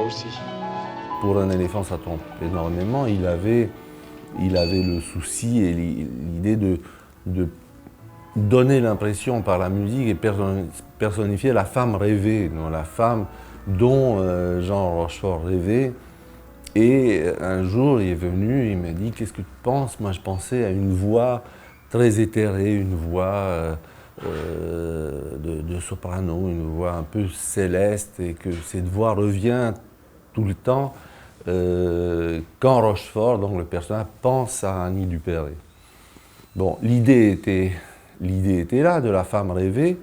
aussi. Pour un éléphant, ça trompe énormément. Il avait le souci et l'idée de donner l'impression par la musique et personnifier la femme rêvée, non, la femme dont Jean Rochefort rêvait. Et un jour, il est venu, il m'a dit « Qu'est-ce que tu penses ?» Moi, je pensais à une voix très éthérée, une voix de soprano, une voix un peu céleste, et que cette voix revient tout le temps quand Rochefort, donc le personnage, pense à Annie Dupéré. Bon, l'idée était là, de la femme rêvée,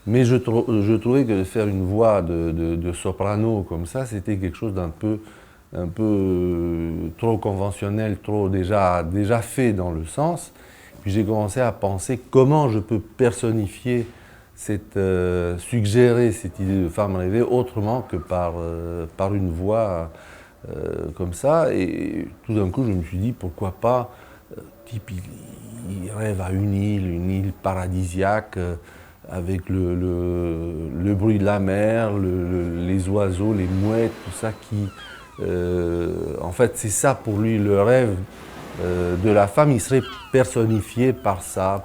mais je trouvais que de faire une voix de soprano comme ça, c'était quelque chose d'un peu trop conventionnel, trop déjà fait dans le sens. Puis j'ai commencé à penser comment je peux personnifier suggérer cette idée de femme rêvée autrement que par une voix comme ça. Et tout d'un coup, je me suis dit, pourquoi pas, type, il rêve à une île paradisiaque, avec le bruit de la mer, les oiseaux, les mouettes, tout ça qui... en fait, c'est ça pour lui le rêve de la femme. Il serait personnifié par ça,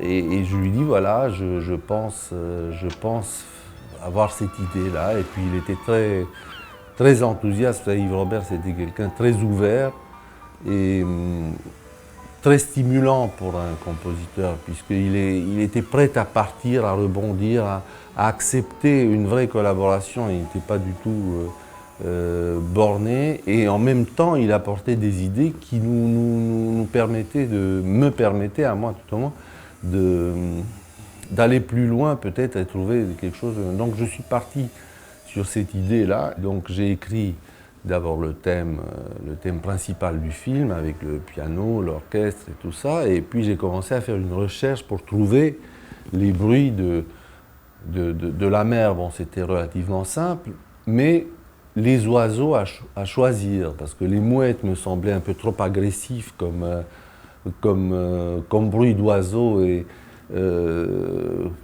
et je lui dis voilà, je pense avoir cette idée-là. Et puis il était très enthousiaste. Yves Robert, c'était quelqu'un de très ouvert et très stimulant pour un compositeur, puisqu'il était prêt à partir, à rebondir, à accepter une vraie collaboration. Il n'était pas du tout borné, et en même temps il apportait des idées qui me permettaient à moi tout au moins d'aller plus loin peut-être et trouver quelque chose. Donc je suis parti sur cette idée-là. Donc j'ai écrit d'abord le thème principal du film avec le piano, l'orchestre et tout ça, et puis j'ai commencé à faire une recherche pour trouver les bruits de la mer. Bon, c'était relativement simple, mais les oiseaux à choisir, parce que les mouettes me semblaient un peu trop agressifs comme bruit d'oiseau, et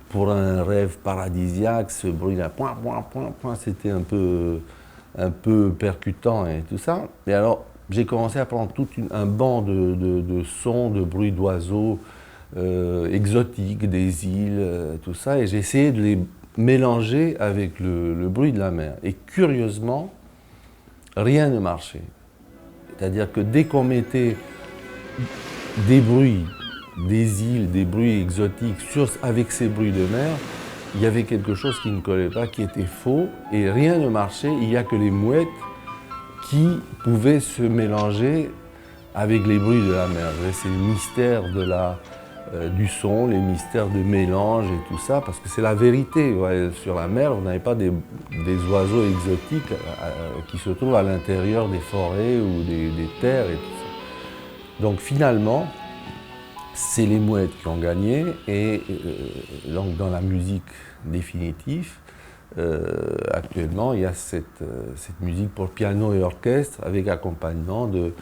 pour un rêve paradisiaque, ce bruit-là, point, point, point, point, c'était un peu percutant et tout ça. Et alors, j'ai commencé à prendre tout un banc de sons, de bruits d'oiseaux exotiques, des îles, tout ça, et j'ai essayé de les mélanger avec le bruit de la mer. Et curieusement, rien ne marchait. C'est-à-dire que dès qu'on mettait des bruits, des îles, des bruits exotiques avec ces bruits de mer, il y avait quelque chose qui ne collait pas, qui était faux, et rien ne marchait. Il n'y a que les mouettes qui pouvaient se mélanger avec les bruits de la mer. C'est le mystère du son, les mystères de mélange et tout ça, parce que c'est la vérité. Ouais, sur la mer, vous n'avez pas des oiseaux exotiques qui se trouvent à l'intérieur des forêts ou des terres et tout ça. Donc finalement, c'est les mouettes qui ont gagné, et donc dans la musique définitive, actuellement, il y a cette musique pour piano et orchestre avec accompagnement de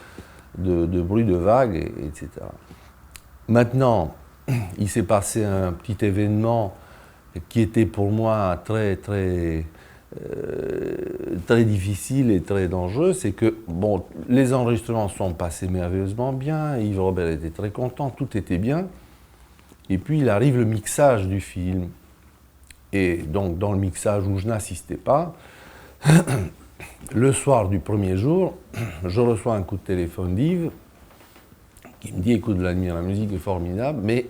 bruit de vagues, etc. Maintenant, il s'est passé un petit événement qui était pour moi très difficile et très dangereux. C'est que, bon, les enregistrements sont passés merveilleusement bien, Yves Robert était très content, tout était bien. Et puis il arrive le mixage du film. Et donc dans le mixage où je n'assistais pas, le soir du premier jour, je reçois un coup de téléphone d'Yves qui me dit « Écoute, Vladimir, la musique est formidable, mais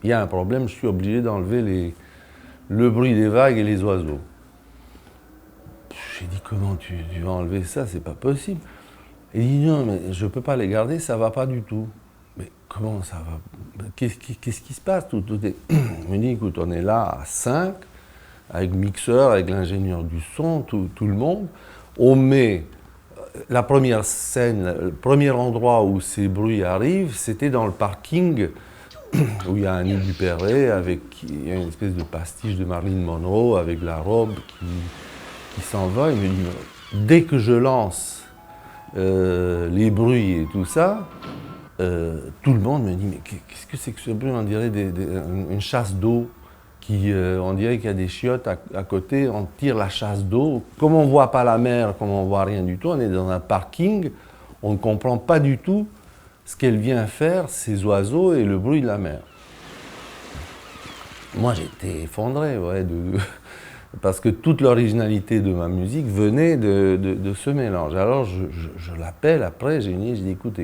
il y a un problème, je suis obligé d'enlever le bruit des vagues et les oiseaux. » J'ai dit « Comment tu vas enlever ça? C'est pas possible. » Il dit « Non, mais je peux pas les garder, ça va pas du tout. » Mais comment ça va? Qu'est-ce qui se passe? Il me dit « Écoute, on est là à 5, avec le mixeur, avec l'ingénieur du son, tout le monde. On met la première scène, le premier endroit où ces bruits arrivent, c'était dans le parking où il y a Annie Dupéré, il y a une espèce de pastiche de Marilyn Monroe avec la robe qui s'en va. Il me dit « Dès que je lance les bruits et tout ça, tout le monde me dit « Mais qu'est-ce que c'est que ce bruit? On dirait une chasse d'eau on dirait qu'il y a des chiottes à côté, on tire la chasse d'eau. Comme on ne voit pas la mer, comme on ne voit rien du tout, on est dans un parking, on ne comprend pas du tout ce qu'elle vient faire, ces oiseaux et le bruit de la mer. Moi, j'étais effondré, ouais, parce que toute l'originalité de ma musique venait de ce mélange. Alors, je l'appelle après, je dis, écoute,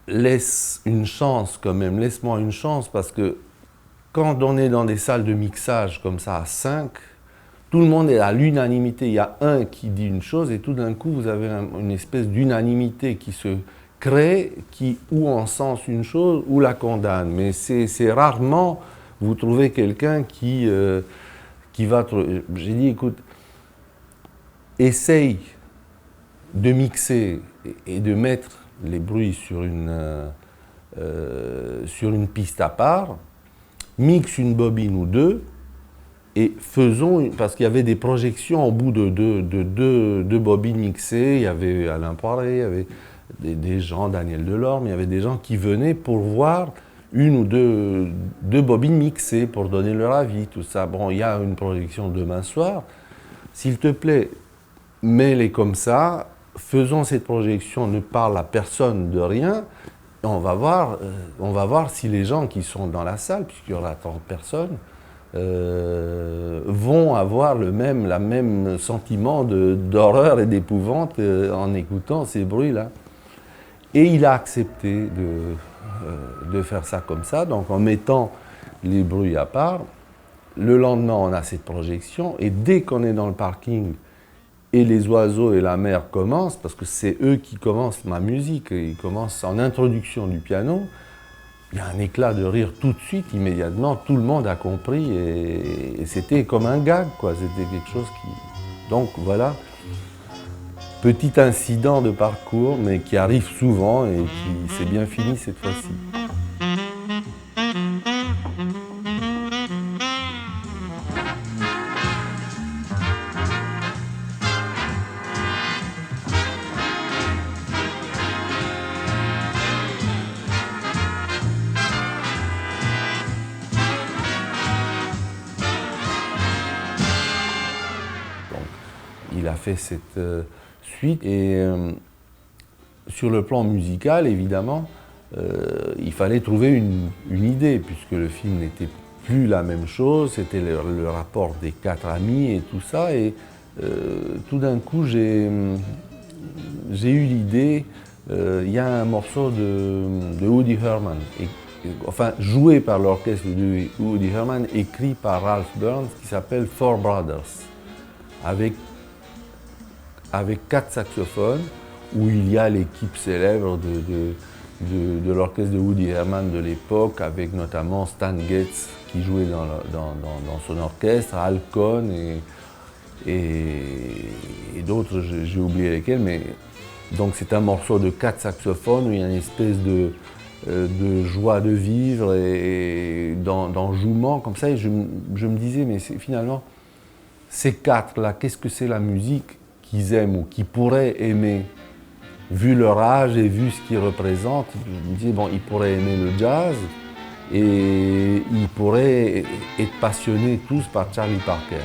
laisse une chance quand même, laisse-moi une chance, parce que quand on est dans des salles de mixage comme ça à 5, tout le monde est à l'unanimité. Il y a un qui dit une chose et tout d'un coup, vous avez une espèce d'unanimité qui se crée, qui ou encense une chose ou la condamne. Mais c'est rarement vous trouvez quelqu'un qui va... J'ai dit, écoute, essaye de mixer et de mettre les bruits sur une piste à part, mixe une bobine ou deux, et faisons, parce qu'il y avait des projections au bout de deux bobines mixées, il y avait Alain Poiré, il y avait des gens, Daniel Delorme, il y avait des gens qui venaient pour voir une ou deux bobines mixées, pour donner leur avis, tout ça. Bon, il y a une projection demain soir, s'il te plaît, mets-les comme ça, faisons cette projection, ne parle à personne de rien, et on va voir si les gens qui sont dans la salle, puisqu'il y aura 30 personnes, vont avoir le même sentiment d'horreur et d'épouvante en écoutant ces bruits-là. Et il a accepté de faire ça comme ça, donc en mettant les bruits à part. Le lendemain, on a cette projection, et dès qu'on est dans le parking, et les oiseaux et la mer commencent, parce que c'est eux qui commencent ma musique, ils commencent en introduction du piano, il y a un éclat de rire tout de suite, immédiatement, tout le monde a compris, et c'était comme un gag, quoi. C'était quelque chose qui... Donc voilà, petit incident de parcours, mais qui arrive souvent et qui s'est bien fini cette fois-ci. Il a fait cette suite et sur le plan musical, évidemment, il fallait trouver une idée puisque le film n'était plus la même chose, c'était le rapport des 4 amis et tout ça. Et tout d'un coup, j'ai eu l'idée, il y a un morceau de Woody Herman, enfin joué par l'orchestre de Woody Herman, écrit par Ralph Burns, qui s'appelle Four Brothers, avec 4 saxophones, où il y a l'équipe célèbre de l'orchestre de Woody Herman de l'époque, avec notamment Stan Getz qui jouait dans son orchestre, Al Cohn et d'autres, j'ai oublié lesquels, mais donc c'est un morceau de 4 saxophones où il y a une espèce de joie de vivre et d'enjouement comme ça, et je me disais, mais finalement, ces 4-là, qu'est-ce que c'est la musique qu'ils aiment ou qu'ils pourraient aimer, vu leur âge et vu ce qu'ils représentent? Je me disais, bon, ils pourraient aimer le jazz et ils pourraient être passionnés tous par Charlie Parker.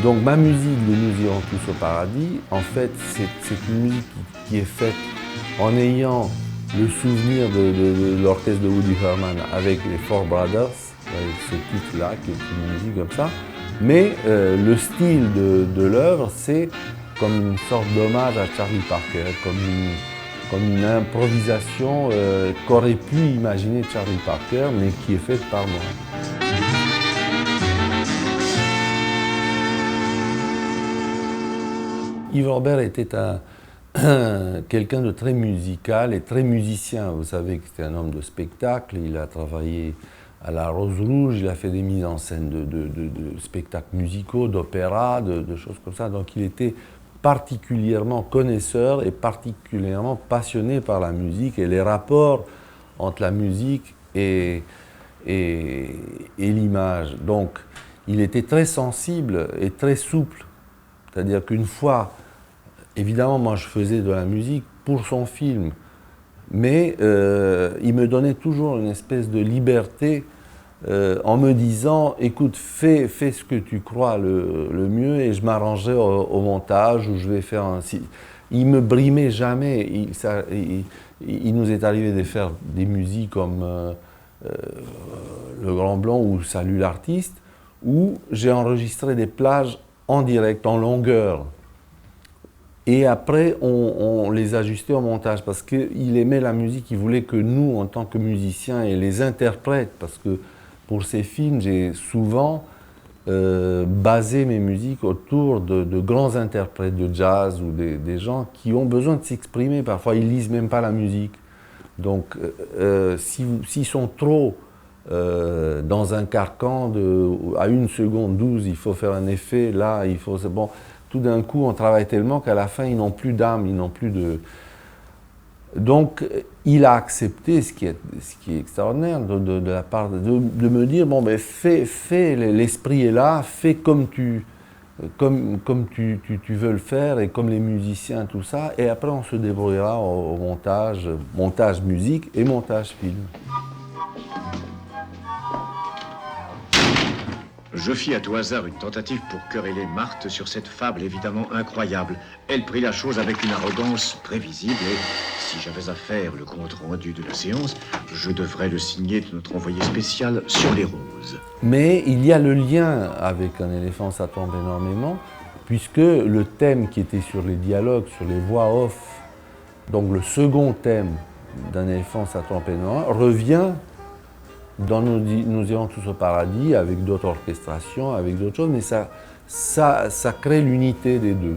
Donc ma musique de Nous irons tous au paradis, en fait, c'est une musique qui est faite en ayant le souvenir de l'orchestre de Woody Herman avec les Four Brothers, avec ce titre-là, qui est une musique comme ça. Mais le style de l'œuvre, c'est comme une sorte d'hommage à Charlie Parker, comme une improvisation qu'aurait pu imaginer Charlie Parker, mais qui est faite par moi. Yves Orbert était quelqu'un de très musical et très musicien. Vous savez que c'était un homme de spectacle, il a travaillé à la Rose Rouge, il a fait des mises en scène de spectacles musicaux, d'opéra, de choses comme ça. Donc il était particulièrement connaisseur et particulièrement passionné par la musique et les rapports entre la musique et l'image. Donc il était très sensible et très souple. C'est-à-dire qu'une fois, évidemment, moi je faisais de la musique pour son film, mais il me donnait toujours une espèce de liberté en me disant, écoute, fais ce que tu crois le mieux et je m'arrangerai au montage ou je vais faire un... Il me brimait jamais. Il nous est arrivé de faire des musiques comme Le Grand Blanc ou Salut l'artiste, où j'ai enregistré des plages en direct, en longueur. Et après, on les ajustait au montage parce qu'il aimait la musique, il voulait que nous, en tant que musiciens et les interprètes, parce que pour ces films, j'ai souvent basé mes musiques autour de grands interprètes de jazz ou des gens qui ont besoin de s'exprimer. Parfois, ils lisent même pas la musique. Donc, s'ils sont trop dans un carcan à 1 seconde 12, il faut faire un effet, là, il faut... Bon, tout d'un coup, on travaille tellement qu'à la fin, ils n'ont plus d'âme, ils n'ont plus de... Donc, il a accepté, ce qui est extraordinaire de la part de me dire, bon, ben, fais, l'esprit est là, fais comme tu veux le faire et comme les musiciens, tout ça, et après on se débrouillera au montage musique et montage film. Je fis à tout hasard une tentative pour quereller Marthe sur cette fable évidemment incroyable. Elle prit la chose avec une arrogance prévisible et, si j'avais à faire le compte-rendu de la séance, je devrais le signer de notre envoyé spécial sur les roses. Mais il y a le lien avec Un éléphant, ça tombe énormément, puisque le thème qui était sur les dialogues, sur les voix off, donc le second thème d'Un éléphant, ça tombe énormément, revient dans Nous irons tous au paradis, avec d'autres orchestrations, avec d'autres choses, mais ça crée l'unité des deux.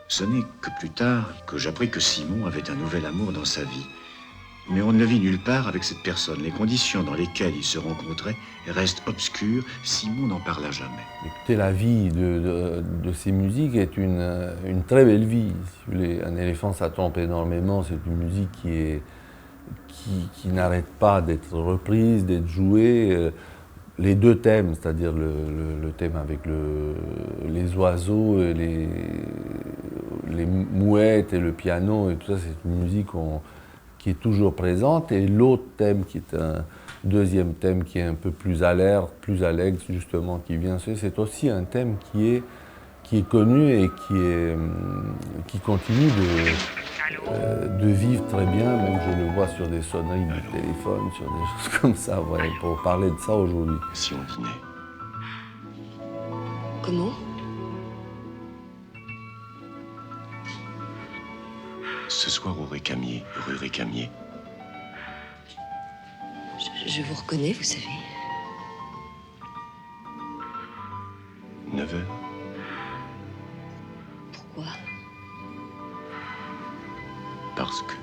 Ce n'est que plus tard que j'appris que Simon avait un nouvel amour dans sa vie. Mais on ne le vit nulle part avec cette personne. Les conditions dans lesquelles ils se rencontraient restent obscures. Simon n'en parla jamais. Écoutez, la vie de ces musiques est une très belle vie. Si vous voulez. Un éléphant, ça tombe énormément. C'est une musique qui n'arrête pas d'être reprise, d'être jouée. Les deux thèmes, c'est-à-dire le thème avec les oiseaux, et les mouettes et le piano, et tout ça, c'est une musique qui est toujours présente. Et l'autre thème, qui est un deuxième thème, qui est un peu plus alerte, plus allègre, justement, qui vient, c'est aussi un thème qui est connu et qui continue de vivre très bien, même je le vois sur des sonneries du téléphone, sur des choses comme ça, ouais, pour parler de ça aujourd'hui. Si on dînait. Comment? Ce soir au Récamier, rue Récamier. Je vous reconnais, vous savez. 9 heures. Pourquoi? Parce que